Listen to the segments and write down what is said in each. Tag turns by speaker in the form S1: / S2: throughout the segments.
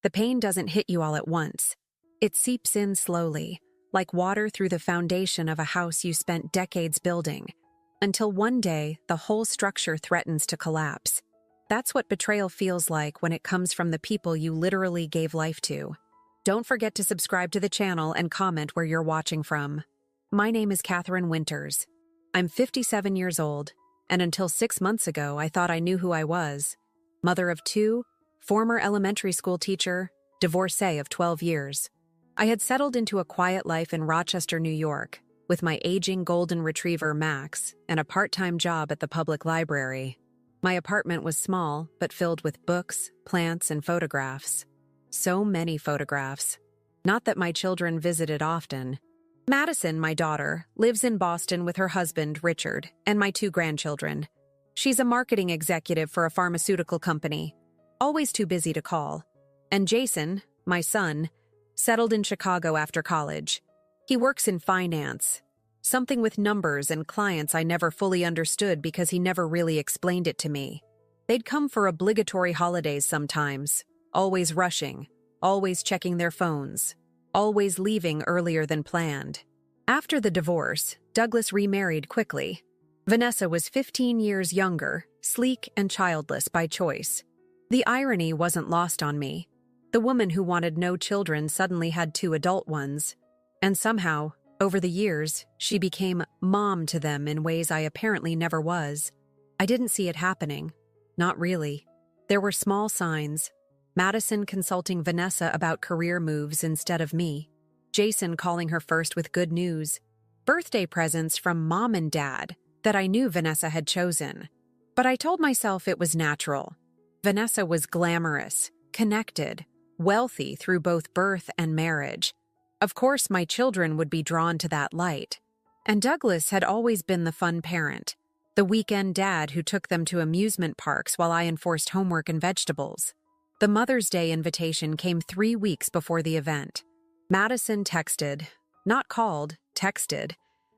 S1: The pain doesn't hit you all at once. It seeps in slowly, like water through the foundation of a house you spent decades building, until one day the whole structure threatens to collapse. That's what betrayal feels like when it comes from the people you literally gave life to. Don't forget to subscribe to the channel and comment where you're watching from. My name is Catherine Winters. I'm 57 years old, and until 6 months ago I thought I knew who I was. Mother of 2, former elementary school teacher, divorcee of 12 years. I had settled into a quiet life in Rochester, New York, with my aging golden retriever Max and a part-time job at the public library. My apartment was small, but filled with books, plants, and photographs. So many photographs. Not that my children visited often. Madison, my daughter, lives in Boston with her husband, Richard, and my 2 grandchildren. She's a marketing executive for a pharmaceutical company, always too busy to call. And Jason, my son, settled in Chicago after college. He works in finance, something with numbers and clients I never fully understood because he never really explained it to me. They'd come for obligatory holidays sometimes, always rushing, always checking their phones, always leaving earlier than planned. After the divorce, Douglas remarried quickly. Vanessa was 15 years younger, sleek and childless by choice. The irony wasn't lost on me. The woman who wanted no children suddenly had 2 adult ones, and somehow, over the years, she became mom to them in ways I apparently never was. I didn't see it happening. Not really. There were small signs. Madison consulting Vanessa about career moves instead of me. Jason calling her first with good news. Birthday presents from mom and dad that I knew Vanessa had chosen. But I told myself it was natural. Vanessa was glamorous, connected, wealthy through both birth and marriage. Of course, my children would be drawn to that light. And Douglas had always been the fun parent, the weekend dad who took them to amusement parks while I enforced homework and vegetables. The Mother's Day invitation came 3 weeks before the event. Madison texted, not called, texted,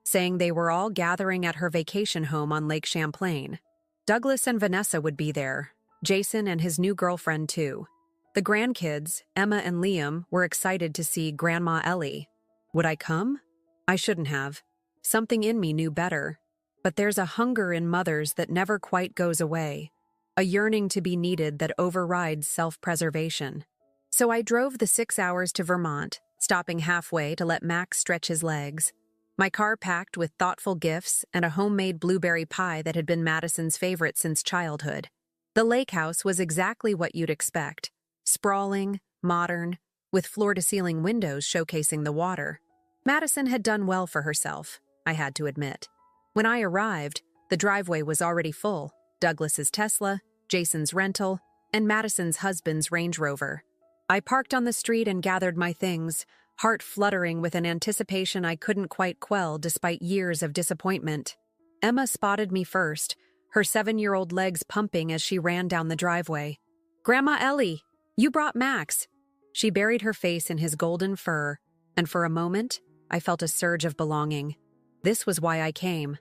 S1: saying they were all gathering at her vacation home on Lake Champlain. Douglas and Vanessa would be there, Jason and his new girlfriend too. The grandkids, Emma and Liam, were excited to see Grandma Ellie. Would I come? I shouldn't have. Something in me knew better. But there's a hunger in mothers that never quite goes away, a yearning to be needed that overrides self-preservation. So I drove the 6 hours to Vermont, stopping halfway to let Max stretch his legs. My car packed with thoughtful gifts and a homemade blueberry pie that had been Madison's favorite since childhood. The lake house was exactly what you'd expect. Sprawling, modern, with floor-to-ceiling windows showcasing the water. Madison had done well for herself, I had to admit. When I arrived, the driveway was already full. Douglas's Tesla, Jason's rental, and Madison's husband's Range Rover. I parked on the street and gathered my things, heart fluttering with an anticipation I couldn't quite quell despite years of disappointment. Emma spotted me first, her 7-year-old legs pumping as she ran down the driveway. "Grandma Ellie! You brought Max." She buried her face in his golden fur, and for a moment, I felt a surge of belonging. This was why I came.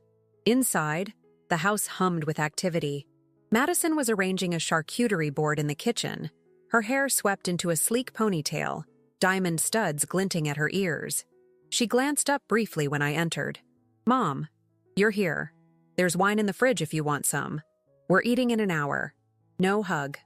S1: Inside, the house hummed with activity. Madison was arranging a charcuterie board in the kitchen, her hair swept into a sleek ponytail, diamond studs glinting at her ears. She glanced up briefly when I entered. "Mom, you're here. There's wine in the fridge if you want some. We're eating in an hour. No hug.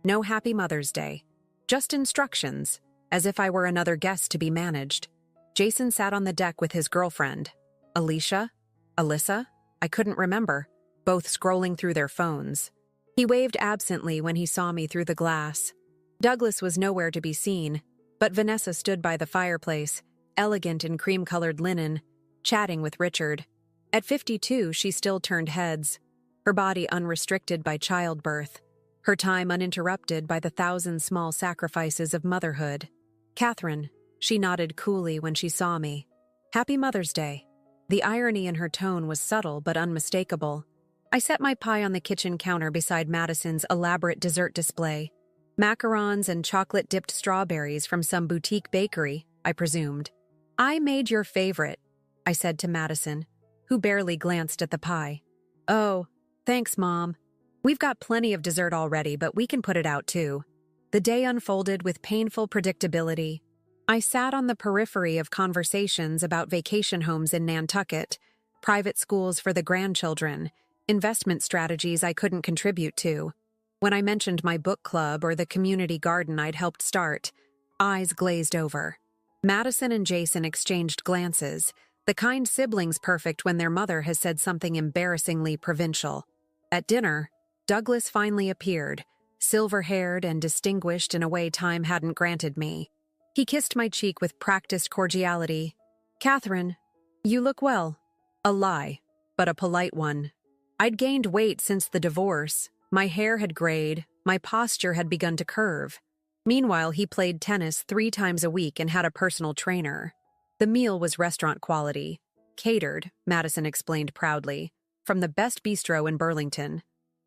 S1: No Happy Mother's Day. Just instructions, as if I were another guest to be managed." Jason sat on the deck with his girlfriend. Alicia? Alyssa? I couldn't remember, both scrolling through their phones. He waved absently when he saw me through the glass. Douglas was nowhere to be seen, but Vanessa stood by the fireplace, elegant in cream-colored linen, chatting with Richard. At 52, she still turned heads, her body unrestricted by childbirth, her time uninterrupted by the 1,000 small sacrifices of motherhood. "Catherine," she nodded coolly when she saw me. "Happy Mother's Day." The irony in her tone was subtle but unmistakable. I set my pie on the kitchen counter beside Madison's elaborate dessert display. Macarons and chocolate-dipped strawberries from some boutique bakery, I presumed. "I made your favorite," I said to Madison, who barely glanced at the pie. "Oh, thanks, Mom. We've got plenty of dessert already, but we can put it out too." The day unfolded with painful predictability. I sat on the periphery of conversations about vacation homes in Nantucket, private schools for the grandchildren, investment strategies I couldn't contribute to. When I mentioned my book club or the community garden I'd helped start, eyes glazed over. Madison and Jason exchanged glances, the kind siblings perfect when their mother has said something embarrassingly provincial. At dinner, Douglas finally appeared, silver-haired and distinguished in a way time hadn't granted me. He kissed my cheek with practiced cordiality. "Catherine, you look well." A lie, but a polite one. I'd gained weight since the divorce. My hair had grayed, my posture had begun to curve. Meanwhile, he played tennis 3 times a week and had a personal trainer. The meal was restaurant quality. Catered, Madison explained proudly, from the best bistro in Burlington.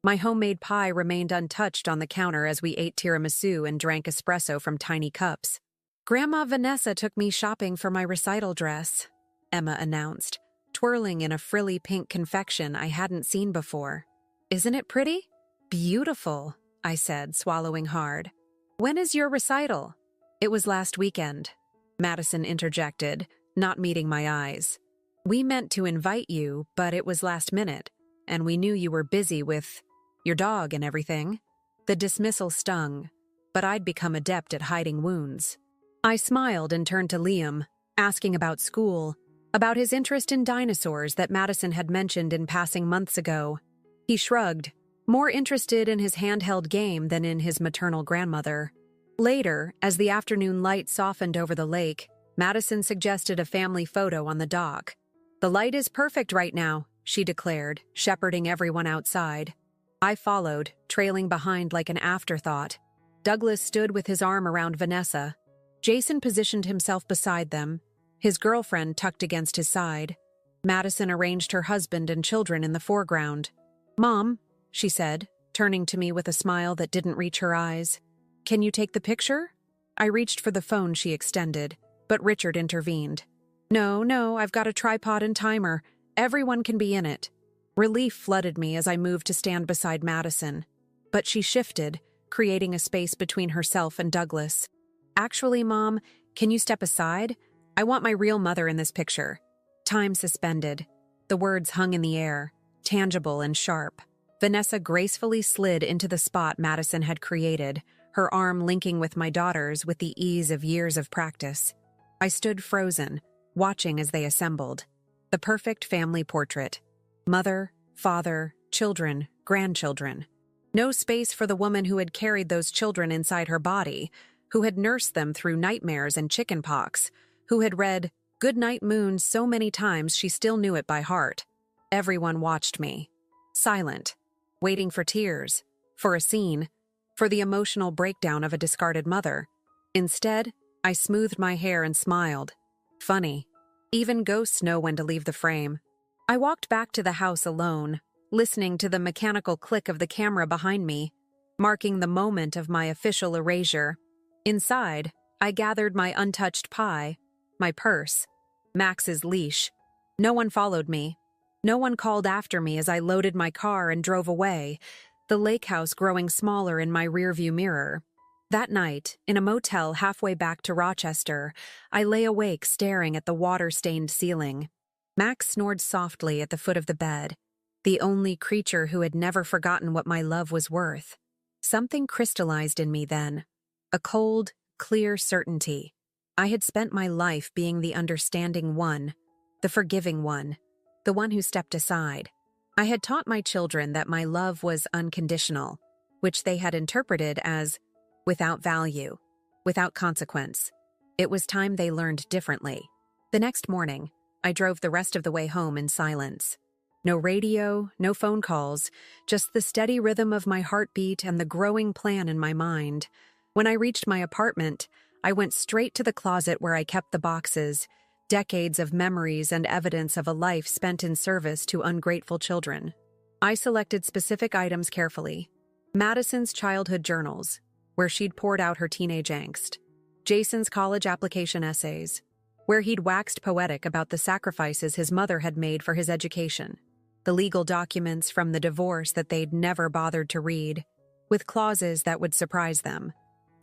S1: My homemade pie remained untouched on the counter as we ate tiramisu and drank espresso from tiny cups. "Grandma Vanessa took me shopping for my recital dress," Emma announced, twirling in a frilly pink confection I hadn't seen before. "Isn't it pretty?" "Beautiful," I said, swallowing hard. "When is your recital?" "It was last weekend," Madison interjected, not meeting my eyes. "We meant to invite you, but it was last minute, and we knew you were busy with your dog and everything." The dismissal stung, but I'd become adept at hiding wounds. I smiled and turned to Liam, asking about school, about his interest in dinosaurs that Madison had mentioned in passing months ago. He shrugged, more interested in his handheld game than in his maternal grandmother. Later, as the afternoon light softened over the lake, Madison suggested a family photo on the dock. "The light is perfect right now," she declared, shepherding everyone outside. I followed, trailing behind like an afterthought. Douglas stood with his arm around Vanessa. Jason positioned himself beside them, his girlfriend tucked against his side. Madison arranged her husband and children in the foreground. "Mom," she said, turning to me with a smile that didn't reach her eyes. "Can you take the picture?" I reached for the phone she extended, but Richard intervened. No, I've got a tripod and timer. Everyone can be in it." Relief flooded me as I moved to stand beside Madison. But she shifted, creating a space between herself and Douglas. "Actually, Mom, can you step aside? I want my real mother in this picture." Time suspended. The words hung in the air, tangible and sharp. Vanessa gracefully slid into the spot Madison had created, her arm linking with my daughter's with the ease of years of practice. I stood frozen, watching as they assembled. The perfect family portrait. Mother, father, children, grandchildren. No space for the woman who had carried those children inside her body, who had nursed them through nightmares and chickenpox, who had read "Good Night Moon" so many times she still knew it by heart. Everyone watched me. Silent. Waiting for tears. For a scene. For the emotional breakdown of a discarded mother. Instead, I smoothed my hair and smiled. Funny. Even ghosts know when to leave the frame. I walked back to the house alone, listening to the mechanical click of the camera behind me, marking the moment of my official erasure. Inside, I gathered my untouched pie, my purse, Max's leash. No one followed me. No one called after me as I loaded my car and drove away, the lake house growing smaller in my rearview mirror. That night, in a motel halfway back to Rochester, I lay awake staring at the water-stained ceiling. Max snored softly at the foot of the bed, the only creature who had never forgotten what my love was worth. Something crystallized in me then. A cold, clear certainty. I had spent my life being the understanding one, the forgiving one, the one who stepped aside. I had taught my children that my love was unconditional, which they had interpreted as without value, without consequence. It was time they learned differently. The next morning, I drove the rest of the way home in silence. No radio, no phone calls, just the steady rhythm of my heartbeat and the growing plan in my mind. When I reached my apartment, I went straight to the closet where I kept the boxes, decades of memories and evidence of a life spent in service to ungrateful children. I selected specific items carefully. Madison's childhood journals, where she'd poured out her teenage angst. Jason's college application essays, where he'd waxed poetic about the sacrifices his mother had made for his education. The legal documents from the divorce that they'd never bothered to read, with clauses that would surprise them.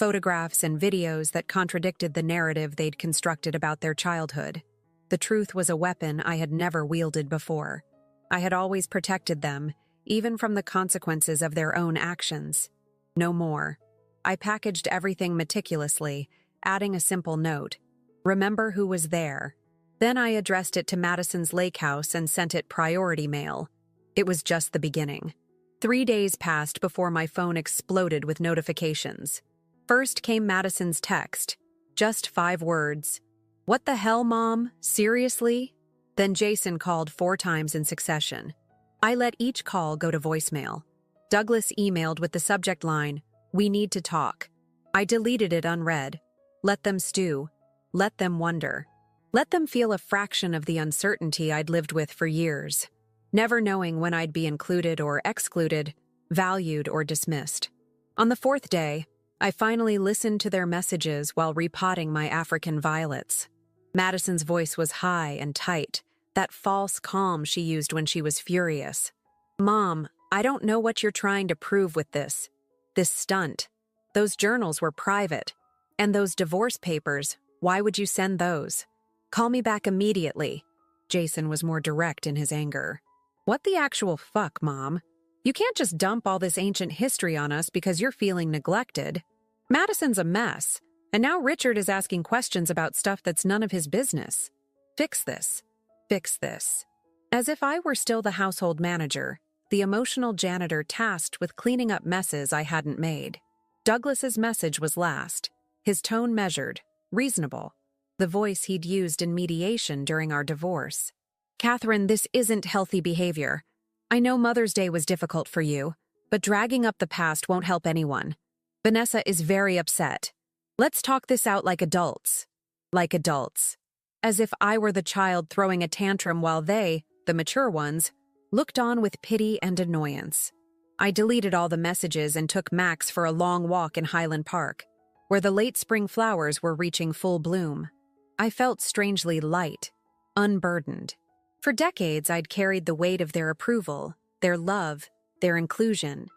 S1: photographs and videos that contradicted the narrative they'd constructed about their childhood. The truth was a weapon I had never wielded before. I had always protected them, even from the consequences of their own actions. No more. I packaged everything meticulously, adding a simple note. Remember who was there. Then I addressed it to Madison's lake house and sent it priority mail. It was just the beginning. 3 days passed before my phone exploded with notifications. First came Madison's text. Just 5 words. "What the hell, Mom? Seriously?" Then Jason called 4 times in succession. I let each call go to voicemail. Douglas emailed with the subject line, "We need to talk." I deleted it unread. Let them stew. Let them wonder. Let them feel a fraction of the uncertainty I'd lived with for years, never knowing when I'd be included or excluded, valued or dismissed. On the 4th day, I finally listened to their messages while repotting my African violets. Madison's voice was high and tight, that false calm she used when she was furious. "Mom, I don't know what you're trying to prove with this stunt. Those journals were private. And those divorce papers, why would you send those? Call me back immediately." Jason was more direct in his anger. "What the actual fuck, Mom? You can't just dump all this ancient history on us because you're feeling neglected. Madison's a mess, and now Richard is asking questions about stuff that's none of his business. Fix this. Fix this." As if I were still the household manager, the emotional janitor tasked with cleaning up messes I hadn't made. Douglas's message was last, his tone measured, reasonable, the voice he'd used in mediation during our divorce. "Catherine, this isn't healthy behavior. I know Mother's Day was difficult for you, but dragging up the past won't help anyone. Vanessa is very upset. Let's talk this out like adults." Like adults. As if I were the child throwing a tantrum while they, the mature ones, looked on with pity and annoyance. I deleted all the messages and took Max for a long walk in Highland Park, where the late spring flowers were reaching full bloom. I felt strangely light, unburdened. For decades, I'd carried the weight of their approval, their love, their inclusion.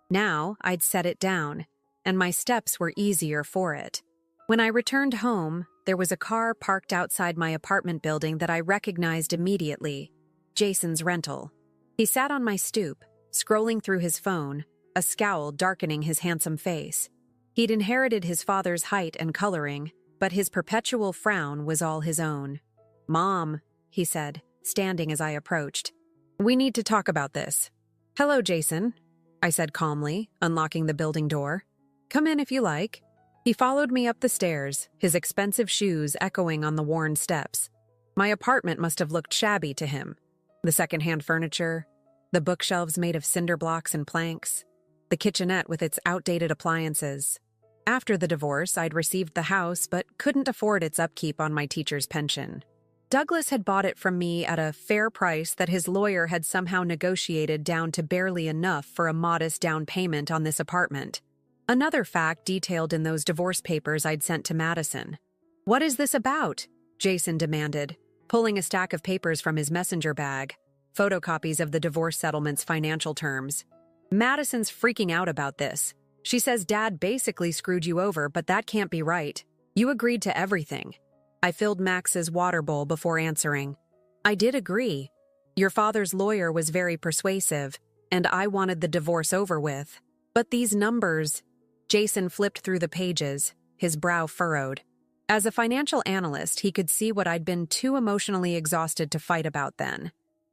S1: Now, I'd set it down, and my steps were easier for it. When I returned home, there was a car parked outside my apartment building that I recognized immediately, Jason's rental. He sat on my stoop, scrolling through his phone, a scowl darkening his handsome face. He'd inherited his father's height and coloring, but his perpetual frown was all his own. "Mom," he said, standing as I approached. "We need to talk about this." "Hello, Jason," I said calmly, unlocking the building door. "Come in if you like." He followed me up the stairs, his expensive shoes echoing on the worn steps. My apartment must have looked shabby to him. The secondhand furniture, the bookshelves made of cinder blocks and planks, the kitchenette with its outdated appliances. After the divorce, I'd received the house but couldn't afford its upkeep on my teacher's pension. Douglas had bought it from me at a fair price that his lawyer had somehow negotiated down to barely enough for a modest down payment on this apartment. Another fact detailed in those divorce papers I'd sent to Madison. "What is this about?" Jason demanded, pulling a stack of papers from his messenger bag, photocopies of the divorce settlement's financial terms. "Madison's freaking out about this. She says Dad basically screwed you over, but that can't be right. You agreed to everything." I filled Max's water bowl before answering. "I did agree. Your father's lawyer was very persuasive, and I wanted the divorce over with. But these numbers..." Jason flipped through the pages, his brow furrowed. As a financial analyst, he could see what I'd been too emotionally exhausted to fight about then.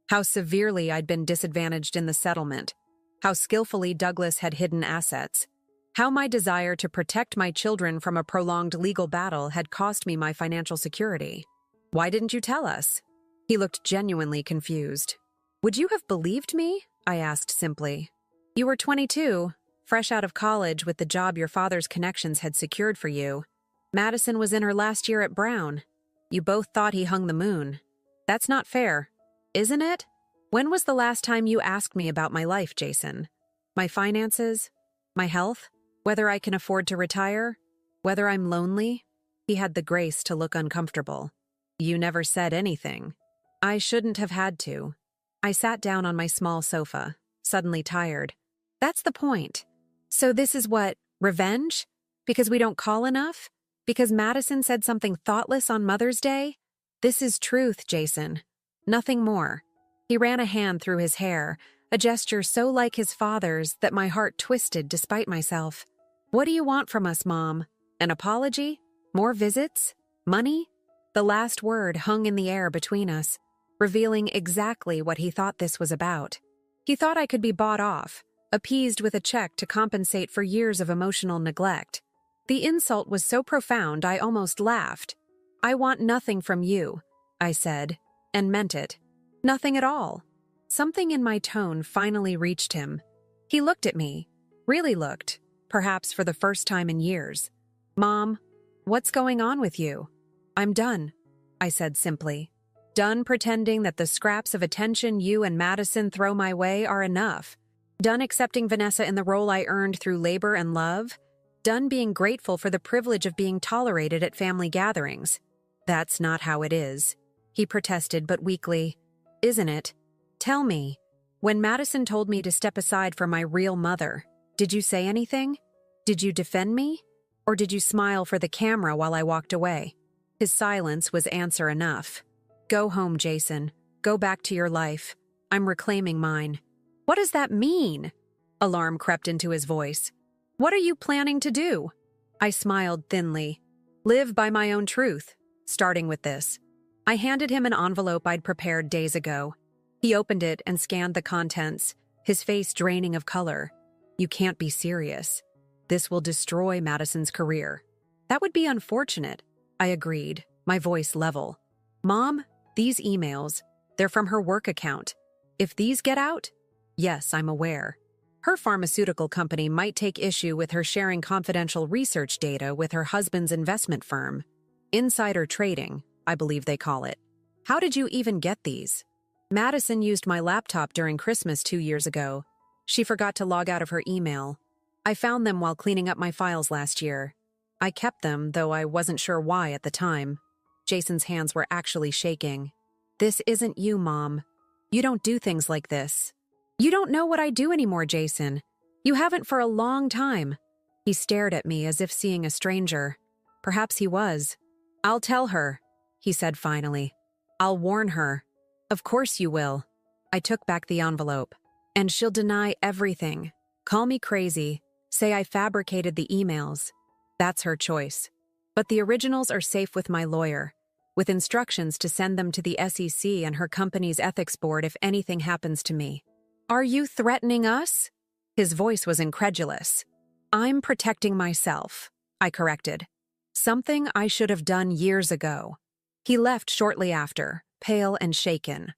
S1: How severely I'd been disadvantaged in the settlement. How skillfully Douglas had hidden assets. How my desire to protect my children from a prolonged legal battle had cost me my financial security. "Why didn't you tell us?" He looked genuinely confused. "Would you have believed me?" I asked simply. "You were 22, fresh out of college with the job your father's connections had secured for you. Madison was in her last year at Brown. You both thought he hung the moon. That's not fair, isn't it? When was the last time you asked me about my life, Jason? My finances? My health? Whether I can afford to retire? Whether I'm lonely?" He had the grace to look uncomfortable. "You never said anything." I shouldn't have had to. I sat down on my small sofa, suddenly tired. "That's the point. So this is what, revenge? Because we don't call enough? Because Madison said something thoughtless on Mother's Day? This is truth, Jason. Nothing more. He ran a hand through his hair, a gesture so like his father's that my heart twisted despite myself. What do you want from us, Mom? An apology? More visits? Money? The last word hung in the air between us, revealing exactly what he thought this was about. He thought I could be bought off, appeased with a check to compensate for years of emotional neglect. The insult was so profound I almost laughed. I want nothing from you, I said, and meant it. Nothing at all. Something in my tone finally reached him. He looked at me, really looked, perhaps for the first time in years. Mom, what's going on with you? I'm done, I said simply. Done pretending that the scraps of attention you and Madison throw my way are enough. Done accepting Vanessa in the role I earned through labor and love. Done being grateful for the privilege of being tolerated at family gatherings. That's not how it is, he protested but weakly. Isn't it? Tell me, when Madison told me to step aside for my real mother, did you say anything? Did you defend me? Or did you smile for the camera while I walked away? His silence was answer enough. Go home, Jason. Go back to your life. I'm reclaiming mine. What does that mean? Alarm crept into his voice. What are you planning to do? I smiled thinly. Live by my own truth, starting with this. I handed him an envelope I'd prepared days ago. He opened it and scanned the contents, his face draining of color. You can't be serious. This will destroy Madison's career. That would be unfortunate, I agreed, my voice level. Mom, these emails, they're from her work account. If these get out, yes, I'm aware. Her pharmaceutical company might take issue with her sharing confidential research data with her husband's investment firm. Insider trading, I believe they call it. How did you even get these? Madison used my laptop during Christmas 2 years ago. She forgot to log out of her email. I found them while cleaning up my files last year. I kept them, though I wasn't sure why at the time. Jason's hands were actually shaking. This isn't you, Mom. You don't do things like this. You don't know what I do anymore, Jason. You haven't for a long time. He stared at me as if seeing a stranger. Perhaps he was. I'll tell her, he said finally. I'll warn her. Of course you will. I took back the envelope. And she'll deny everything. Call me crazy. Say I fabricated the emails. That's her choice. But the originals are safe with my lawyer, with instructions to send them to the SEC and her company's ethics board if anything happens to me. Are you threatening us? His voice was incredulous. I'm protecting myself, I corrected. Something I should have done years ago. He left shortly after, pale and shaken.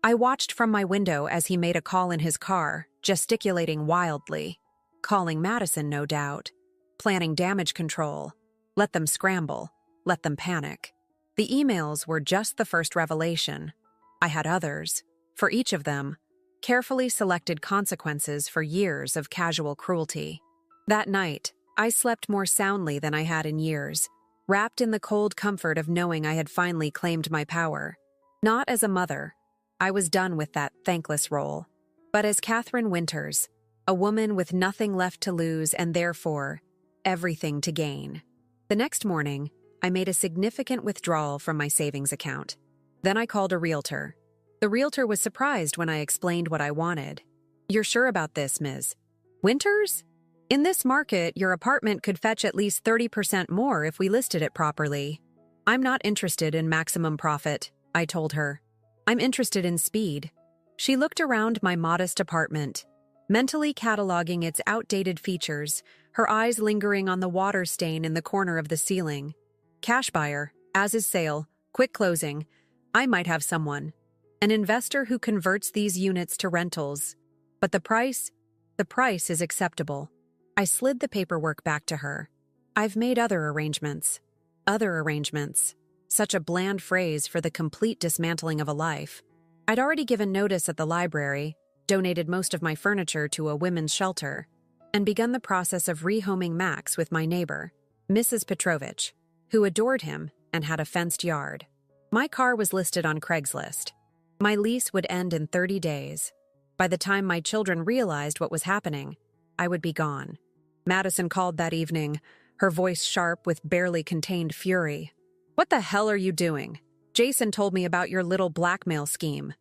S1: I watched from my window as he made a call in his car, gesticulating wildly. Calling Madison, no doubt. Planning damage control. Let them scramble. Let them panic. The emails were just the first revelation. I had others. For each of them, carefully selected consequences for years of casual cruelty. That night, I slept more soundly than I had in years, wrapped in the cold comfort of knowing I had finally claimed my power. Not as a mother. I was done with that thankless role. But as Catherine Winters, a woman with nothing left to lose and therefore, everything to gain. The next morning, I made a significant withdrawal from my savings account. Then I called a realtor. The realtor was surprised when I explained what I wanted. You're sure about this, Ms. Winters? In this market, your apartment could fetch at least 30% more if we listed it properly. I'm not interested in maximum profit, I told her. I'm interested in speed. She looked around my modest apartment, mentally cataloging its outdated features, her eyes lingering on the water stain in the corner of the ceiling. Cash buyer, as is sale, quick closing. I might have someone. An investor who converts these units to rentals. But the price is acceptable. I slid the paperwork back to her. I've made other arrangements. Other arrangements. Such a bland phrase for the complete dismantling of a life. I'd already given notice at the library, donated most of my furniture to a women's shelter, and begun the process of rehoming Max with my neighbor, Mrs. Petrovich, who adored him and had a fenced yard. My car was listed on Craigslist. My lease would end in 30 days. By the time my children realized what was happening, I would be gone. Madison called that evening, her voice sharp with barely contained fury. "What the hell are you doing? Jason told me about your little blackmail scheme."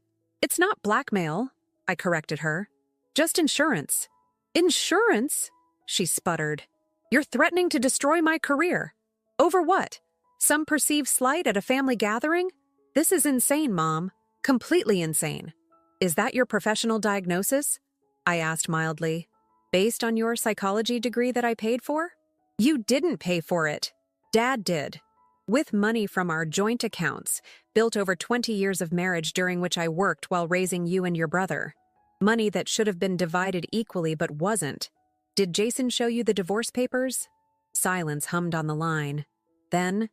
S1: "It's not blackmail," I corrected her. "Just insurance." "Insurance?" she sputtered. "You're threatening to destroy my career. Over what? Some perceived slight at a family gathering? This is insane, Mom. Completely insane." "Is that your professional diagnosis?" I asked mildly. "Based on your psychology degree that I paid for?" "You didn't pay for it. Dad did. With money from our joint accounts, built over 20 years of marriage during which I worked while raising you and your brother. Money that should have been divided equally but wasn't. Did Jason show you the divorce papers?" Silence hummed on the line. "Then,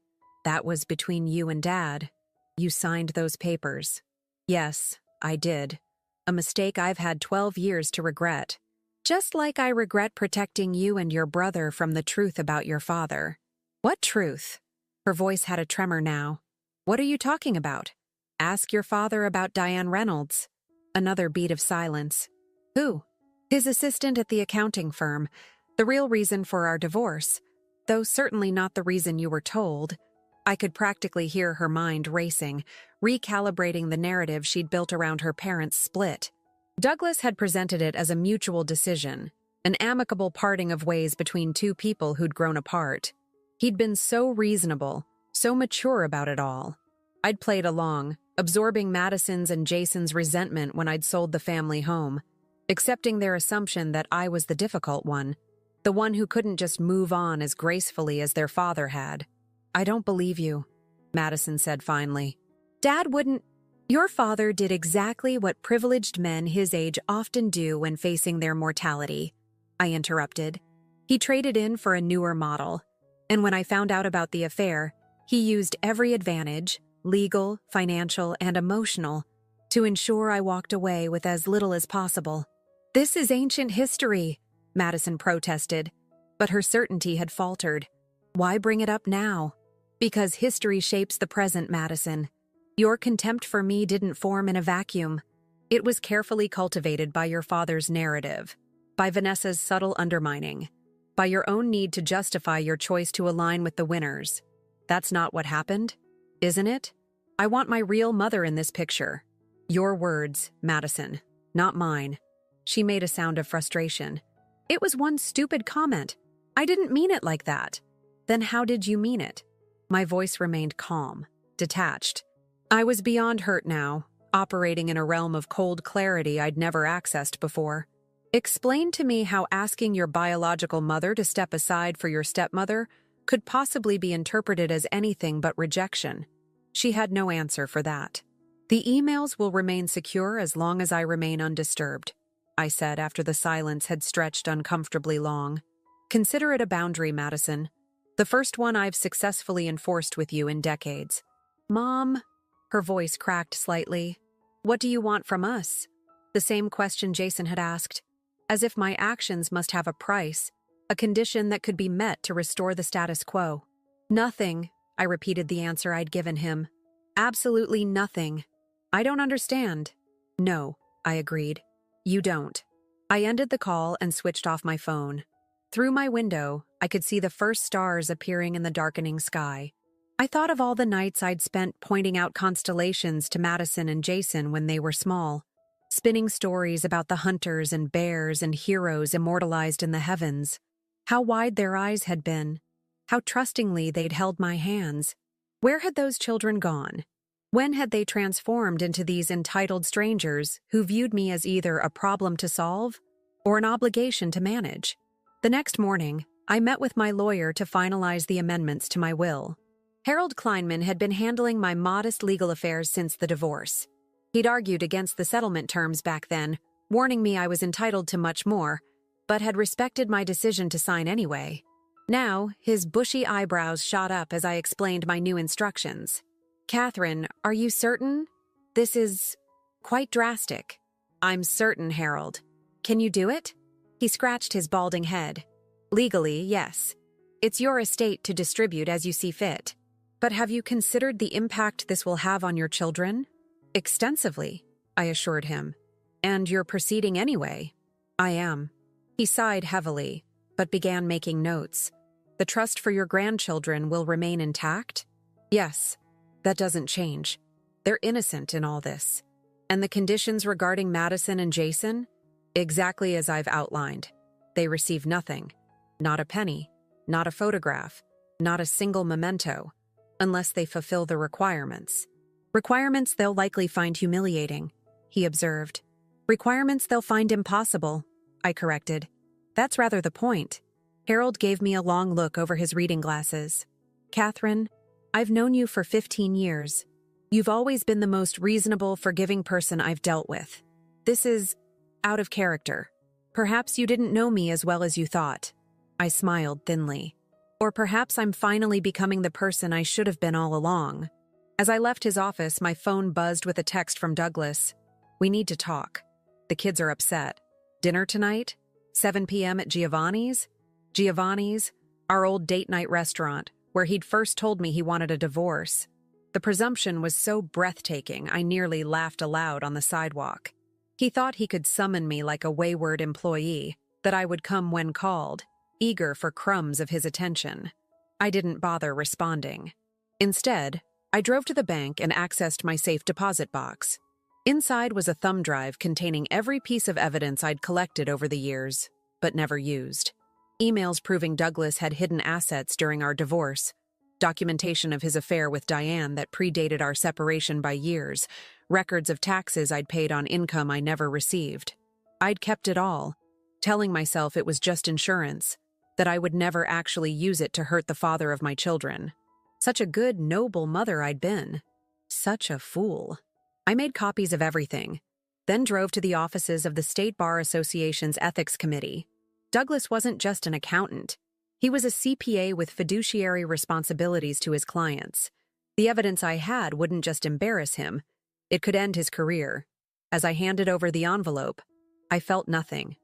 S1: that was between you and Dad. You signed those papers." "Yes, I did. A mistake I've had 12 years to regret. Just like I regret protecting you and your brother from the truth about your father." "What truth?" Her voice had a tremor now. "What are you talking about?" "Ask your father about Diane Reynolds." Another beat of silence. "Who?" "His assistant at the accounting firm. The real reason for our divorce, though certainly not the reason you were told." I could practically hear her mind racing, recalibrating the narrative she'd built around her parents' split. Douglas had presented it as a mutual decision, an amicable parting of ways between two people who'd grown apart. He'd been so reasonable, so mature about it all. I'd played along, absorbing Madison's and Jason's resentment when I'd sold the family home, accepting their assumption that I was the difficult one, the one who couldn't just move on as gracefully as their father had. "I don't believe you," Madison said finally. "Dad wouldn't—" "Your father did exactly what privileged men his age often do when facing their mortality," I interrupted. "He traded in for a newer model. And when I found out about the affair, he used every advantage, legal, financial, and emotional, to ensure I walked away with as little as possible." "This is ancient history," Madison protested, but her certainty had faltered. "Why bring it up now?" "Because history shapes the present, Madison. Your contempt for me didn't form in a vacuum. It was carefully cultivated by your father's narrative, by Vanessa's subtle undermining, by your own need to justify your choice to align with the winners. That's not what happened, isn't it? I want my real mother in this picture." "Your words, Madison, not mine." She made a sound of frustration. "It was one stupid comment. I didn't mean it like that." "Then how did you mean it?" My voice remained calm, detached. I was beyond hurt now, operating in a realm of cold clarity I'd never accessed before. "Explain to me how asking your biological mother to step aside for your stepmother could possibly be interpreted as anything but rejection." She had no answer for that. "The emails will remain secure as long as I remain undisturbed," I said after the silence had stretched uncomfortably long. "Consider it a boundary, Madison. The first one I've successfully enforced with you in decades." "Mom," her voice cracked slightly, "what do you want from us?" The same question Jason had asked, as if my actions must have a price, a condition that could be met to restore the status quo. "Nothing," I repeated the answer I'd given him. "Absolutely nothing." "I don't understand." "No," I agreed. "You don't." I ended the call and switched off my phone. Through my window, I could see the first stars appearing in the darkening sky. I thought of all the nights I'd spent pointing out constellations to Madison and Jason when they were small, spinning stories about the hunters and bears and heroes immortalized in the heavens. How wide their eyes had been. How trustingly they'd held my hands. Where had those children gone? When had they transformed into these entitled strangers who viewed me as either a problem to solve or an obligation to manage? The next morning, I met with my lawyer to finalize the amendments to my will. Harold Kleinman had been handling my modest legal affairs since the divorce. He'd argued against the settlement terms back then, warning me I was entitled to much more, but had respected my decision to sign anyway. Now, his bushy eyebrows shot up as I explained my new instructions. "Catherine, are you certain? This is quite drastic." "I'm certain, Harold." "Can you do it?" He scratched his balding head. "Legally, yes. It's your estate to distribute as you see fit. But have you considered the impact this will have on your children?" "Extensively," I assured him. "And you're proceeding anyway?" "I am." He sighed heavily, but began making notes. The trust for your grandchildren will remain intact? Yes, that doesn't change. They're innocent in all this. And the conditions regarding Madison and Jason? Exactly as I've outlined. They receive nothing. Not a penny. Not a photograph. Not a single memento. Unless they fulfill the requirements. Requirements they'll likely find humiliating, he observed. Requirements they'll find impossible, I corrected. That's rather the point. Harold gave me a long look over his reading glasses. Catherine, I've known you for 15 years. You've always been the most reasonable, forgiving person I've dealt with. This is out of character. Perhaps you didn't know me as well as you thought. I smiled thinly. Or perhaps I'm finally becoming the person I should have been all along. As I left his office, my phone buzzed with a text from Douglas. We need to talk. The kids are upset. Dinner tonight? 7 p.m. at Giovanni's? Giovanni's, our old date night restaurant, where he'd first told me he wanted a divorce. The presumption was so breathtaking, I nearly laughed aloud on the sidewalk. He thought he could summon me like a wayward employee, that I would come when called, eager for crumbs of his attention. I didn't bother responding. Instead, I drove to the bank and accessed my safe deposit box. Inside was a thumb drive containing every piece of evidence I'd collected over the years, but never used. Emails proving Douglas had hidden assets during our divorce, documentation of his affair with Diane that predated our separation by years, records of taxes I'd paid on income I never received. I'd kept it all, telling myself it was just insurance, that I would never actually use it to hurt the father of my children. Such a good, noble mother I'd been. Such a fool. I made copies of everything, then drove to the offices of the State Bar Association's Ethics Committee. Douglas wasn't just an accountant. He was a CPA with fiduciary responsibilities to his clients. The evidence I had wouldn't just embarrass him, it could end his career. As I handed over the envelope, I felt nothing.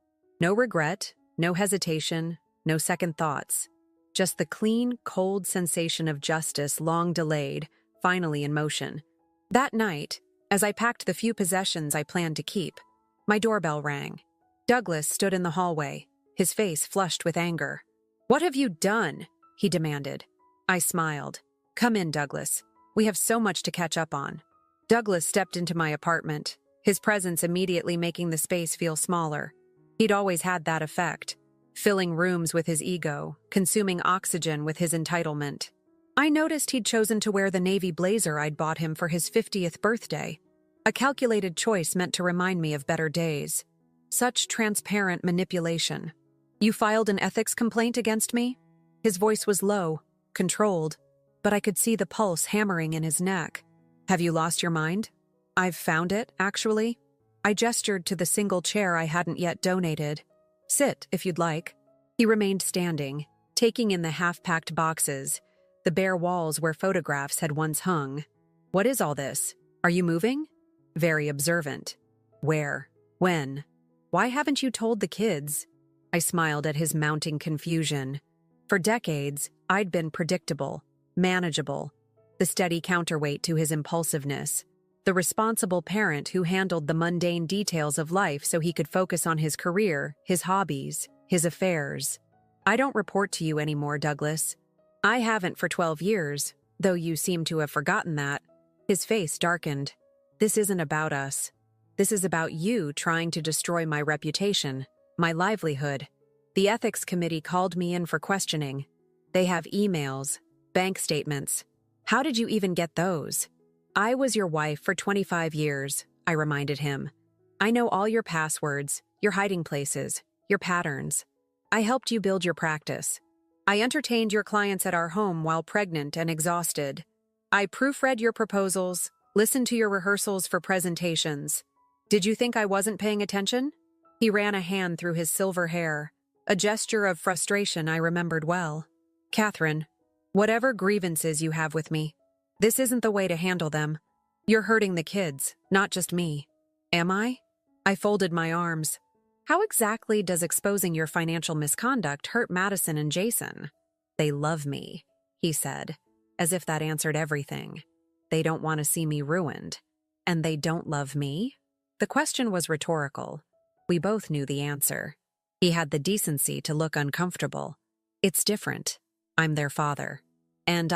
S1: No regret, no hesitation, no second thoughts. Just the clean, cold sensation of justice long delayed, finally in motion. That night, as I packed the few possessions I planned to keep, my doorbell rang. Douglas stood in the hallway, his face flushed with anger. "What have you done?" he demanded. I smiled. "Come in, Douglas. We have so much to catch up on." Douglas stepped into my apartment, his presence immediately making the space feel smaller. He'd always had that effect, filling rooms with his ego, consuming oxygen with his entitlement. I noticed he'd chosen to wear the navy blazer I'd bought him for his 50th birthday, a calculated choice meant to remind me of better days. Such transparent manipulation. "You filed an ethics complaint against me?" His voice was low, controlled, but I could see the pulse hammering in his neck. "Have you lost your mind?" "I've found it, actually." I gestured to the single chair I hadn't yet donated. "Sit, if you'd like." He remained standing, taking in the half-packed boxes, the bare walls where photographs had once hung. "What is all this? Are you moving?" Very observant. "Where? When? Why haven't you told the kids?" I smiled at his mounting confusion. For decades, I'd been predictable, manageable, the steady counterweight to his impulsiveness, the responsible parent who handled the mundane details of life so he could focus on his career, his hobbies, his affairs. "I don't report to you anymore, Douglas. I haven't for 12 years, though you seem to have forgotten that." His face darkened. "This isn't about us. This is about you trying to destroy my reputation, my livelihood. The ethics committee called me in for questioning. They have emails, bank statements. How did you even get those?" "I was your wife for 25 years, I reminded him. "I know all your passwords, your hiding places, your patterns. I helped you build your practice. I entertained your clients at our home while pregnant and exhausted. I proofread your proposals, listened to your rehearsals for presentations. Did you think I wasn't paying attention?" He ran a hand through his silver hair, a gesture of frustration I remembered well. "Catherine, whatever grievances you have with me, this isn't the way to handle them. You're hurting the kids, not just me." "Am I?" I folded my arms. "How exactly does exposing your financial misconduct hurt Madison and Jason?" "They love me," he said, as if that answered everything. "They don't want to see me ruined. And they don't love me?" The question was rhetorical. We both knew the answer. He had the decency to look uncomfortable. "It's different. I'm their father. And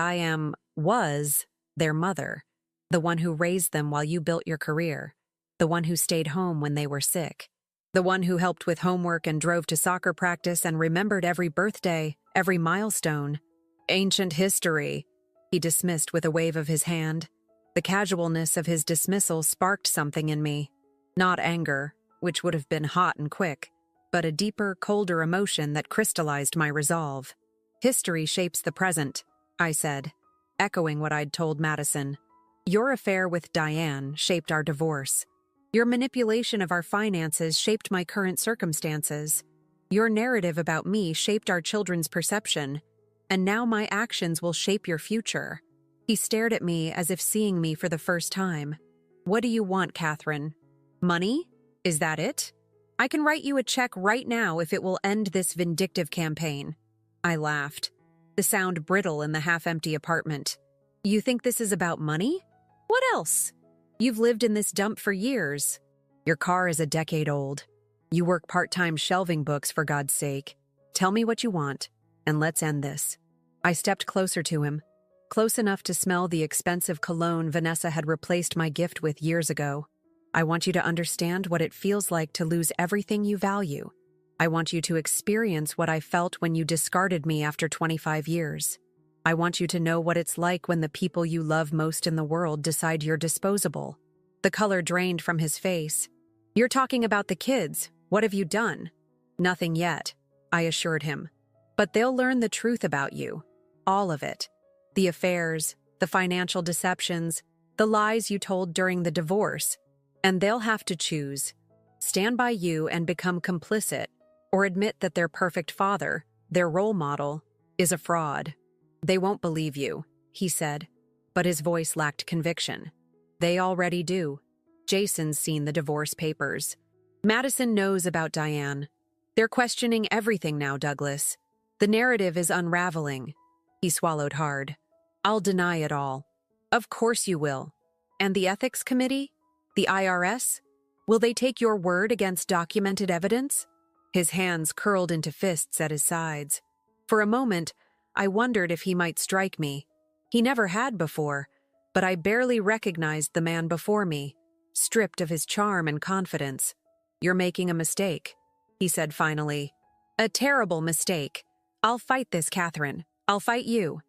S1: was their mother, the one who raised them while you built your career, the one who stayed home when they were sick, the one who helped with homework and drove to soccer practice and remembered every birthday, every milestone. Ancient history, he dismissed with a wave of his hand. The casualness of his dismissal sparked something in me. Not anger, which would have been hot and quick, but a deeper, colder emotion that crystallized my resolve. History shapes the present, I said, echoing what I'd told Madison. Your affair with Diane shaped our divorce. Your manipulation of our finances shaped my current circumstances. Your narrative about me shaped our children's perception, and now my actions will shape your future. He stared at me as if seeing me for the first time. What do you want, Catherine? Money? Is that it? I can write you a check right now if it will end this vindictive campaign. I laughed, the sound brittle in the half-empty apartment. You think this is about money? What else? You've lived in this dump for years. Your car is a decade old. You work part-time shelving books, for God's sake. Tell me what you want, and let's end this. I stepped closer to him, close enough to smell the expensive cologne Vanessa had replaced my gift with years ago. I want you to understand what it feels like to lose everything you value. I want you to experience what I felt when you discarded me after 25 years. I want you to know what it's like when the people you love most in the world decide you're disposable. The color drained from his face. You're talking about the kids. What have you done? Nothing yet, I assured him. But they'll learn the truth about you. All of it. The affairs, the financial deceptions, the lies you told during the divorce. And they'll have to choose. Stand by you and become complicit, or admit that their perfect father, their role model, is a fraud. They won't believe you, he said, but his voice lacked conviction. They already do. Jason's seen the divorce papers. Madison knows about Diane. They're questioning everything now, Douglas. The narrative is unraveling. He swallowed hard. I'll deny it all. Of course you will. And the ethics committee? The IRS? Will they take your word against documented evidence? His hands curled into fists at his sides. For a moment, I wondered if he might strike me. He never had before, but I barely recognized the man before me, stripped of his charm and confidence. You're making a mistake, he said finally. A terrible mistake. I'll fight this, Catherine. I'll fight you.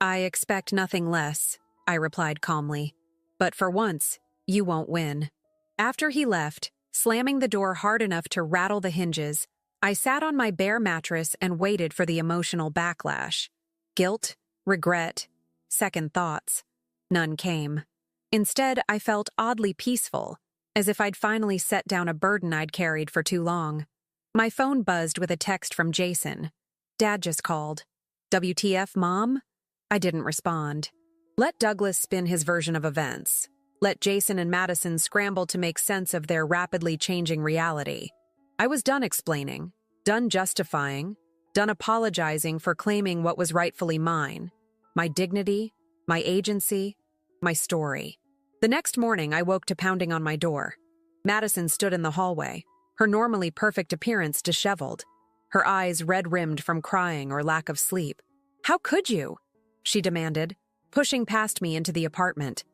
S1: I expect nothing less, I replied calmly. But for once, you won't win. After he left, slamming the door hard enough to rattle the hinges, I sat on my bare mattress and waited for the emotional backlash. Guilt, regret, second thoughts. None came. Instead, I felt oddly peaceful, as if I'd finally set down a burden I'd carried for too long. My phone buzzed with a text from Jason. Dad just called. WTF, Mom? I didn't respond. Let Douglas spin his version of events. Let Jason and Madison scramble to make sense of their rapidly changing reality. I was done explaining, done justifying, done apologizing for claiming what was rightfully mine. My dignity, my agency, my story. The next morning, I woke to pounding on my door. Madison stood in the hallway, her normally perfect appearance disheveled, her eyes red-rimmed from crying or lack of sleep. How could you? She demanded, pushing past me into the apartment.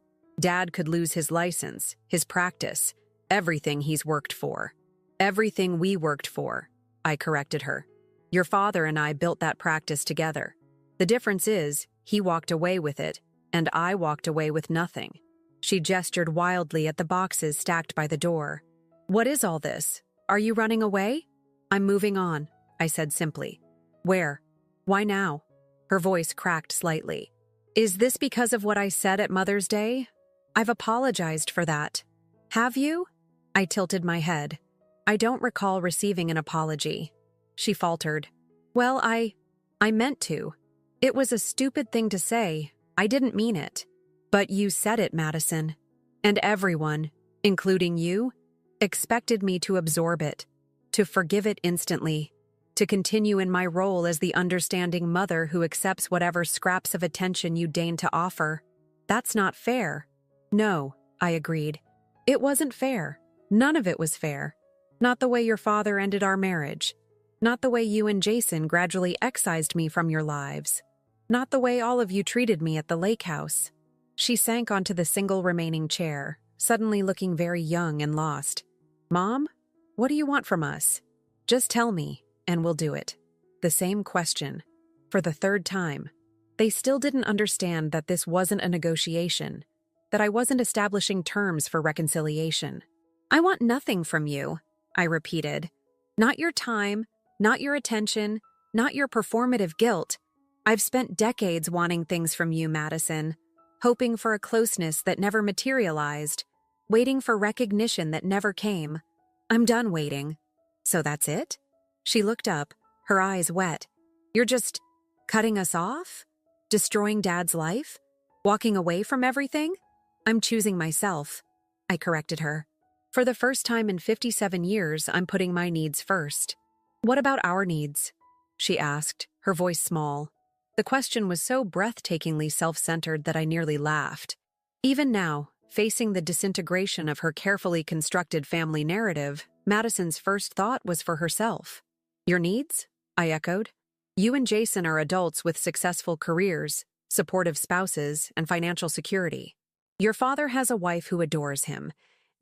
S1: Dad could lose his license, his practice, everything he's worked for. Everything we worked for, I corrected her. Your father and I built that practice together. The difference is, he walked away with it, and I walked away with nothing. She gestured wildly at the boxes stacked by the door. What is all this? Are you running away? I'm moving on, I said simply. Where? Why now? Her voice cracked slightly. Is this because of what I said at Mother's Day? I've apologized for that. Have you? I tilted my head. I don't recall receiving an apology. She faltered. Well, I meant to. It was a stupid thing to say. I didn't mean it. But you said it, Madison. And everyone, including you, expected me to absorb it, to forgive it instantly, to continue in my role as the understanding mother who accepts whatever scraps of attention you deign to offer. That's not fair. No, I agreed. It wasn't fair. None of it was fair. Not the way your father ended our marriage. Not the way you and Jason gradually excised me from your lives. Not the way all of you treated me at the lake house. She sank onto the single remaining chair, suddenly looking very young and lost. Mom, what do you want from us? Just tell me, and we'll do it. The same question. For the third time. They still didn't understand that this wasn't a negotiation, that I wasn't establishing terms for reconciliation. I want nothing from you, I repeated. Not your time, not your attention, not your performative guilt. I've spent decades wanting things from you, Madison, hoping for a closeness that never materialized, waiting for recognition that never came. I'm done waiting. So that's it? She looked up, her eyes wet. You're just cutting us off? Destroying Dad's life? Walking away from everything? I'm choosing myself, I corrected her. For the first time in 57 years, I'm putting my needs first. What about our needs? She asked, her voice small. The question was so breathtakingly self-centered that I nearly laughed. Even now, facing the disintegration of her carefully constructed family narrative, Madison's first thought was for herself. Your needs? I echoed. You and Jason are adults with successful careers, supportive spouses, and financial security. Your father has a wife who adores him,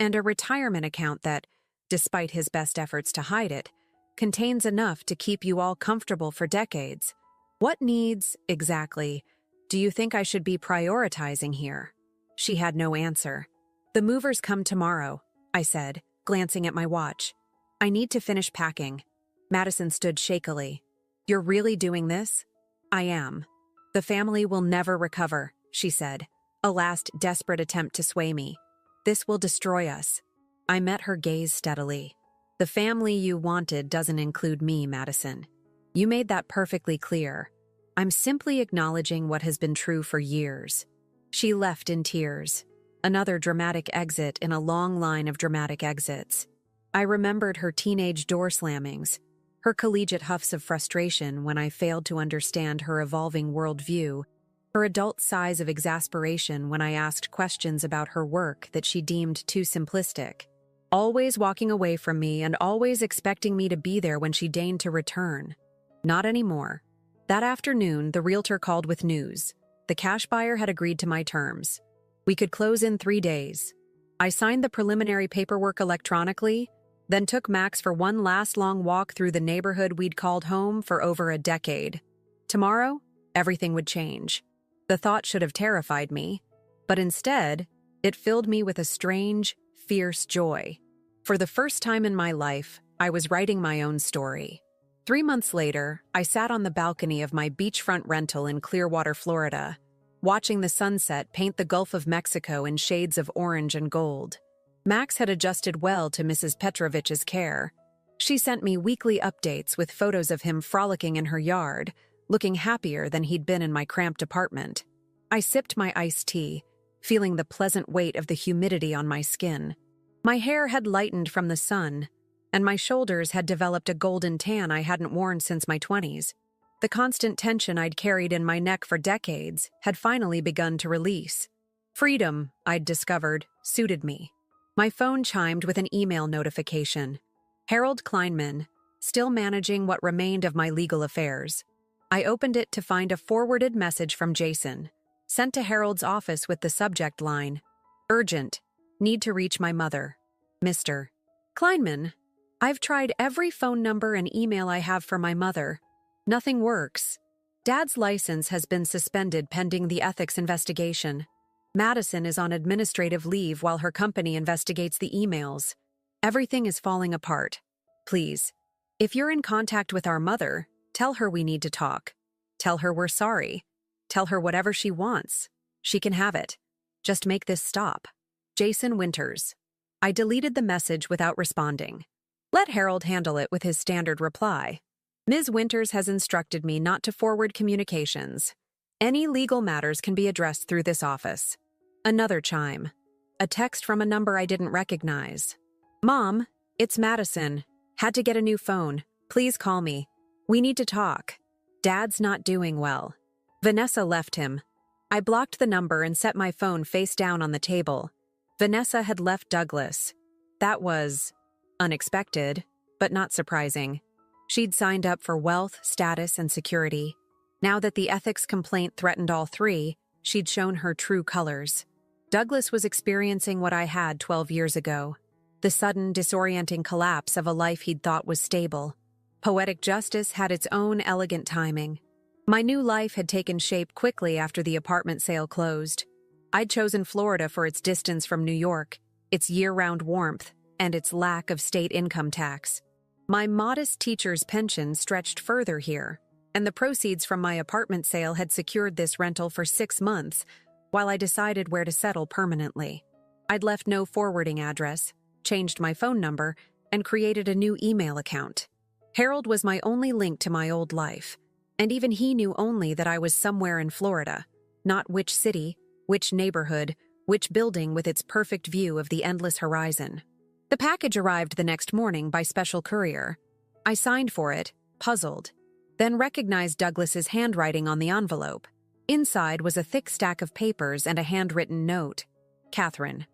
S1: and a retirement account that, despite his best efforts to hide it, contains enough to keep you all comfortable for decades. What needs, exactly, do you think I should be prioritizing here? She had no answer. The movers come tomorrow, I said, glancing at my watch. I need to finish packing. Madison stood shakily. You're really doing this? I am. The family will never recover, she said, a last desperate attempt to sway me. This will destroy us. I met her gaze steadily. The family you wanted doesn't include me, Madison. You made that perfectly clear. I'm simply acknowledging what has been true for years. She left in tears. Another dramatic exit in a long line of dramatic exits. I remembered her teenage door slammings, her collegiate huffs of frustration when I failed to understand her evolving worldview, her adult sighs of exasperation when I asked questions about her work that she deemed too simplistic. Always walking away from me and always expecting me to be there when she deigned to return. Not anymore. That afternoon, the realtor called with news. The cash buyer had agreed to my terms. We could close in 3 days. I signed the preliminary paperwork electronically, then took Max for one last long walk through the neighborhood we'd called home for over a decade. Tomorrow, everything would change. The thought should have terrified me, but instead, it filled me with a strange, fierce joy. For the first time in my life, I was writing my own story. 3 months later, I sat on the balcony of my beachfront rental in Clearwater, Florida, watching the sunset paint the Gulf of Mexico in shades of orange and gold. Max had adjusted well to Mrs. Petrovich's care. She sent me weekly updates with photos of him frolicking in her yard, looking happier than he'd been in my cramped apartment. I sipped my iced tea, feeling the pleasant weight of the humidity on my skin. My hair had lightened from the sun, and my shoulders had developed a golden tan I hadn't worn since my 20s. The constant tension I'd carried in my neck for decades had finally begun to release. Freedom, I'd discovered, suited me. My phone chimed with an email notification. Harold Kleinman, still managing what remained of my legal affairs. I opened it to find a forwarded message from Jason, sent to Harold's office with the subject line, Urgent, need to reach my mother. Mr. Kleinman, I've tried every phone number and email I have for my mother. Nothing works. Dad's license has been suspended pending the ethics investigation. Madison is on administrative leave while her company investigates the emails. Everything is falling apart. Please, if you're in contact with our mother, tell her we need to talk. Tell her we're sorry. Tell her whatever she wants. She can have it. Just make this stop. Jason Winters. I deleted the message without responding. Let Harold handle it with his standard reply. Ms. Winters has instructed me not to forward communications. Any legal matters can be addressed through this office. Another chime. A text from a number I didn't recognize. Mom, it's Madison. Had to get a new phone. Please call me. We need to talk. Dad's not doing well. Vanessa left him. I blocked the number and set my phone face down on the table. Vanessa had left Douglas. That was unexpected, but not surprising. She'd signed up for wealth, status, and security. Now that the ethics complaint threatened all three, she'd shown her true colors. Douglas was experiencing what I had 12 years ago, the sudden, disorienting collapse of a life he'd thought was stable. Poetic justice had its own elegant timing. My new life had taken shape quickly after the apartment sale closed. I'd chosen Florida for its distance from New York, its year-round warmth, and its lack of state income tax. My modest teacher's pension stretched further here, and the proceeds from my apartment sale had secured this rental for 6 months while I decided where to settle permanently. I'd left no forwarding address, changed my phone number, and created a new email account. Harold was my only link to my old life, and even he knew only that I was somewhere in Florida, not which city, which neighborhood, which building with its perfect view of the endless horizon. The package arrived the next morning by special courier. I signed for it, puzzled, then recognized Douglas's handwriting on the envelope. Inside was a thick stack of papers and a handwritten note. Catherine,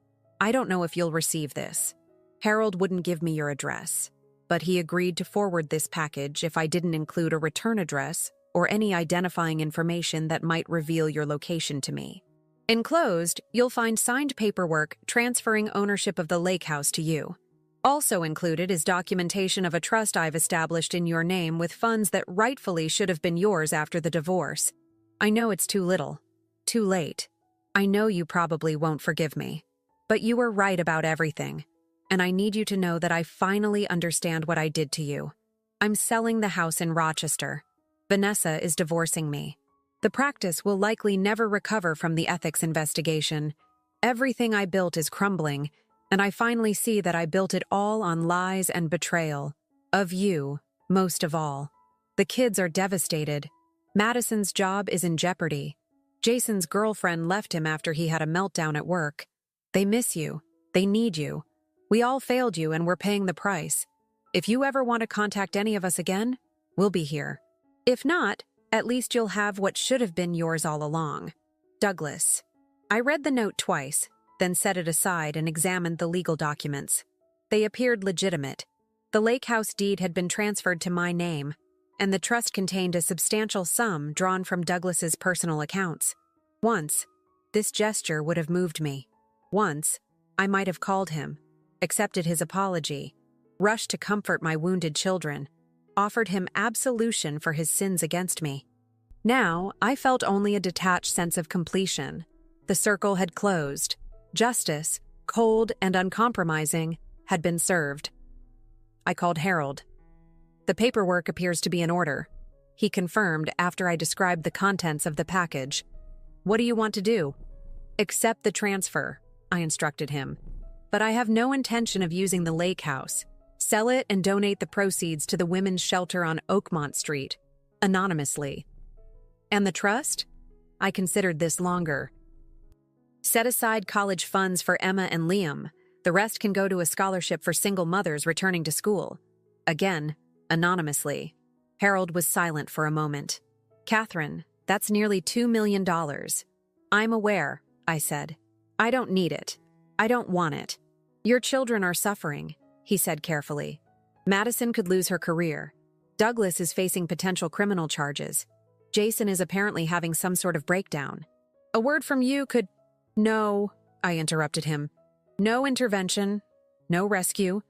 S1: I don't know if you'll receive this. Harold wouldn't give me your address, but he agreed to forward this package if I didn't include a return address or any identifying information that might reveal your location to me. Enclosed, you'll find signed paperwork transferring ownership of the lake house to you. Also included is documentation of a trust I've established in your name with funds that rightfully should have been yours after the divorce. I know it's too little, too late. I know you probably won't forgive me, but you were right about everything, and I need you to know that I finally understand what I did to you. I'm selling the house in Rochester. Vanessa is divorcing me. The practice will likely never recover from the ethics investigation. Everything I built is crumbling, and I finally see that I built it all on lies and betrayal. Of you, most of all. The kids are devastated. Madison's job is in jeopardy. Jason's girlfriend left him after he had a meltdown at work. They miss you. They need you. We all failed you and we're paying the price. If you ever want to contact any of us again, we'll be here. If not, at least you'll have what should have been yours all along. Douglas. I read the note twice, then set it aside and examined the legal documents. They appeared legitimate. The lake house deed had been transferred to my name, and the trust contained a substantial sum drawn from Douglas's personal accounts. Once, this gesture would have moved me. Once, I might have called him, accepted his apology, rushed to comfort my wounded children, offered him absolution for his sins against me. Now, I felt only a detached sense of completion. The circle had closed. Justice, cold and uncompromising, had been served. I called Harold. The paperwork appears to be in order, he confirmed after I described the contents of the package. What do you want to do? Accept the transfer, I instructed him. But I have no intention of using the lake house. Sell it and donate the proceeds to the women's shelter on Oakmont Street, anonymously. And the trust? I considered this longer. Set aside college funds for Emma and Liam. The rest can go to a scholarship for single mothers returning to school. Again, anonymously. Harold was silent for a moment. Catherine, that's nearly $2 million. I'm aware, I said. I don't need it. I don't want it. Your children are suffering, he said carefully. Madison could lose her career. Douglas is facing potential criminal charges. Jason is apparently having some sort of breakdown. A word from you could— No, I interrupted him. No intervention, no rescue,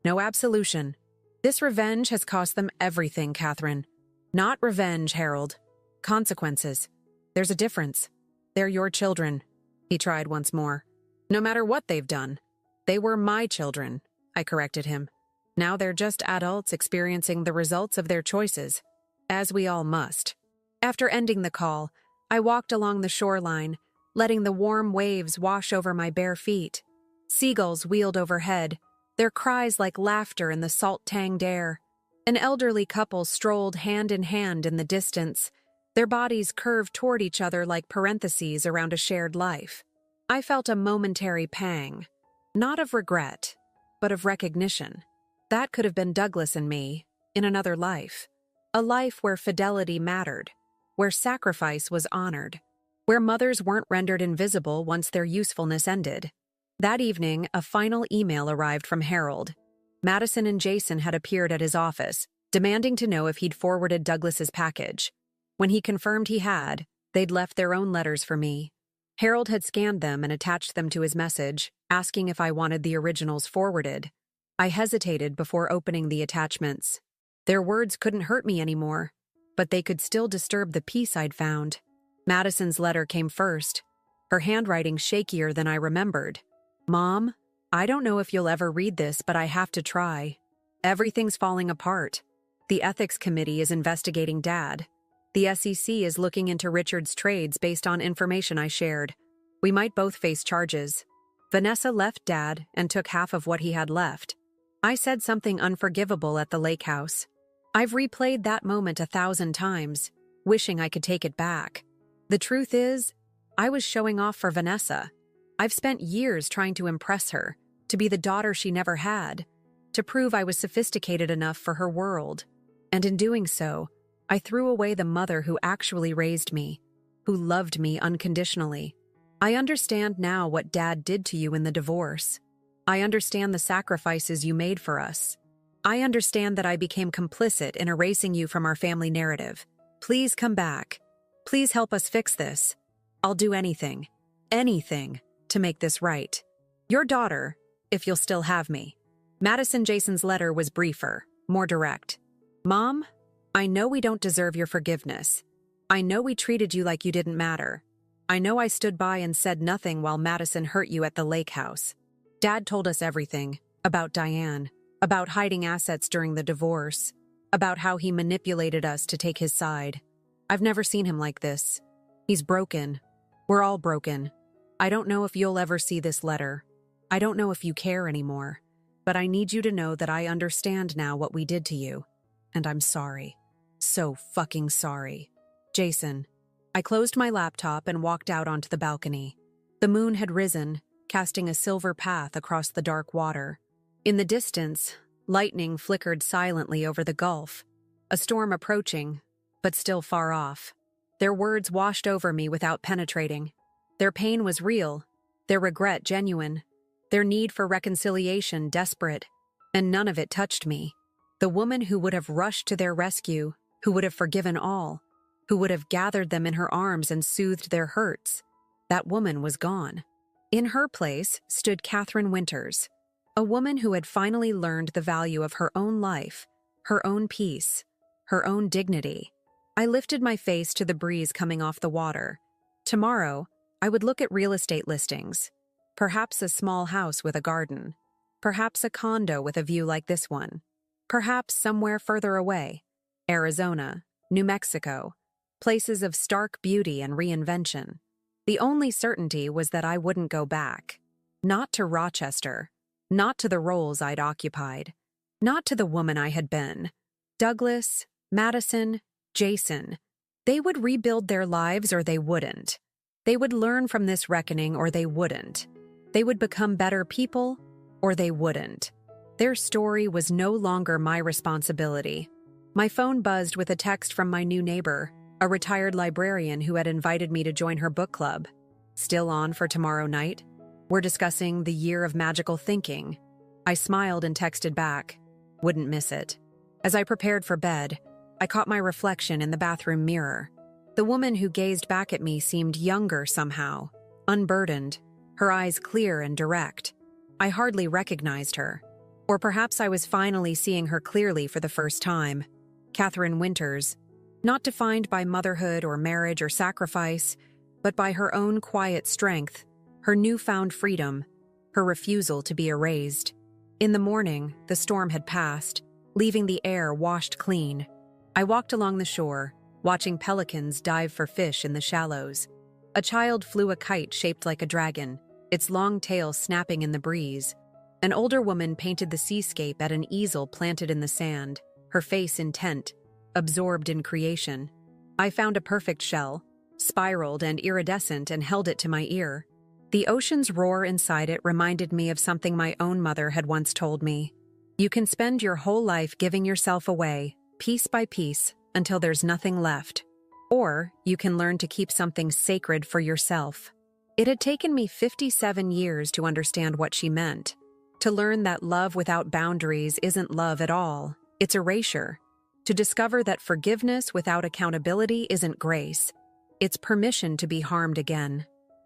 S1: no absolution. This revenge has cost them everything, Catherine. Not revenge, Harold. Consequences. There's a difference. They're your children. He tried once more. No matter what they've done. They were my children, I corrected him. Now they're just adults experiencing the results of their choices, as we all must. After ending the call, I walked along the shoreline, letting the warm waves wash over my bare feet. Seagulls wheeled overhead, their cries like laughter in the salt-tanged air. An elderly couple strolled hand in hand in the distance, their bodies curved toward each other like parentheses around a shared life. I felt a momentary pang, not of regret, but of recognition. That could have been Douglas and me, in another life. A life where fidelity mattered, where sacrifice was honored, where mothers weren't rendered invisible once their usefulness ended. That evening, a final email arrived from Harold. Madison and Jason had appeared at his office, demanding to know if he'd forwarded Douglas's package. When he confirmed he had, they'd left their own letters for me. Harold had scanned them and attached them to his message, asking if I wanted the originals forwarded. I hesitated before opening the attachments. Their words couldn't hurt me anymore, but they could still disturb the peace I'd found. Madison's letter came first, her handwriting shakier than I remembered. "Mom, I don't know if you'll ever read this, but I have to try. Everything's falling apart. The ethics committee is investigating Dad. The SEC is looking into Richard's trades based on information I shared. We might both face charges. Vanessa left Dad and took half of what he had left. I said something unforgivable at the lake house. I've replayed that moment 1,000 times, wishing I could take it back. The truth is, I was showing off for Vanessa. I've spent years trying to impress her, to be the daughter she never had, to prove I was sophisticated enough for her world. And in doing so, I threw away the mother who actually raised me, who loved me unconditionally. I understand now what Dad did to you in the divorce. I understand the sacrifices you made for us. I understand that I became complicit in erasing you from our family narrative. Please come back. Please help us fix this. I'll do anything, to make this right. Your daughter, if you'll still have me." Madison Jason's letter was briefer, more direct. "Mom, I know we don't deserve your forgiveness. I know we treated you like you didn't matter. I know I stood by and said nothing while Madison hurt you at the lake house. Dad told us everything, about Diane, about hiding assets during the divorce, about how he manipulated us to take his side. I've never seen him like this. He's broken. We're all broken. I don't know if you'll ever see this letter. I don't know if you care anymore. But I need you to know that I understand now what we did to you. And I'm sorry. So fucking sorry. Jason." I closed my laptop and walked out onto the balcony. The moon had risen, casting a silver path across the dark water. In the distance, lightning flickered silently over the gulf, a storm approaching, but still far off. Their words washed over me without penetrating. Their pain was real, their regret genuine, their need for reconciliation desperate, and none of it touched me. The woman who would have rushed to their rescue, who would have forgiven all, who would have gathered them in her arms and soothed their hurts, that woman was gone. In her place stood Catherine Winters, a woman who had finally learned the value of her own life, her own peace, her own dignity. I lifted my face to the breeze coming off the water. Tomorrow, I would look at real estate listings. Perhaps a small house with a garden. Perhaps a condo with a view like this one. Perhaps somewhere further away. Arizona, New Mexico. Places of stark beauty and reinvention. The only certainty was that I wouldn't go back. Not to Rochester. Not to the roles I'd occupied. Not to the woman I had been. Douglas, Madison, Jason. They would rebuild their lives or they wouldn't. They would learn from this reckoning or they wouldn't. They would become better people or they wouldn't. Their story was no longer my responsibility. My phone buzzed with a text from my new neighbor, a retired librarian who had invited me to join her book club. "Still on for tomorrow night? We're discussing the year of magical thinking." I smiled and texted back. Wouldn't miss it. As I prepared for bed, I caught my reflection in the bathroom mirror. The woman who gazed back at me seemed younger somehow, unburdened, her eyes clear and direct. I hardly recognized her. Or perhaps I was finally seeing her clearly for the first time. Catherine Winters, not defined by motherhood or marriage or sacrifice, but by her own quiet strength, her newfound freedom, her refusal to be erased. In the morning, the storm had passed, leaving the air washed clean. I walked along the shore, watching pelicans dive for fish in the shallows. A child flew a kite shaped like a dragon, its long tail snapping in the breeze. An older woman painted the seascape at an easel planted in the sand, her face intent, absorbed in creation. I found a perfect shell, spiraled and iridescent, and held it to my ear. The ocean's roar inside it reminded me of something my own mother had once told me. You can spend your whole life giving yourself away, piece by piece, until there's nothing left. Or you can learn to keep something sacred for yourself. It had taken me 57 years to understand what she meant. To learn that love without boundaries isn't love at all, it's erasure. to discover that forgiveness without accountability isn't grace. It's permission to be harmed again.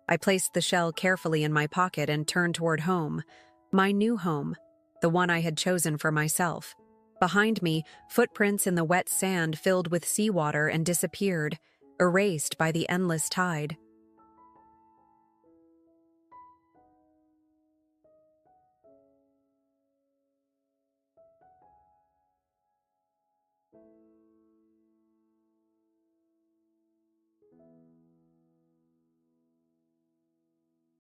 S1: I placed the shell carefully in my pocket and turned toward home, my new home, the one I had chosen for myself. Behind me, footprints in the wet sand filled with seawater and disappeared, erased by the endless tide.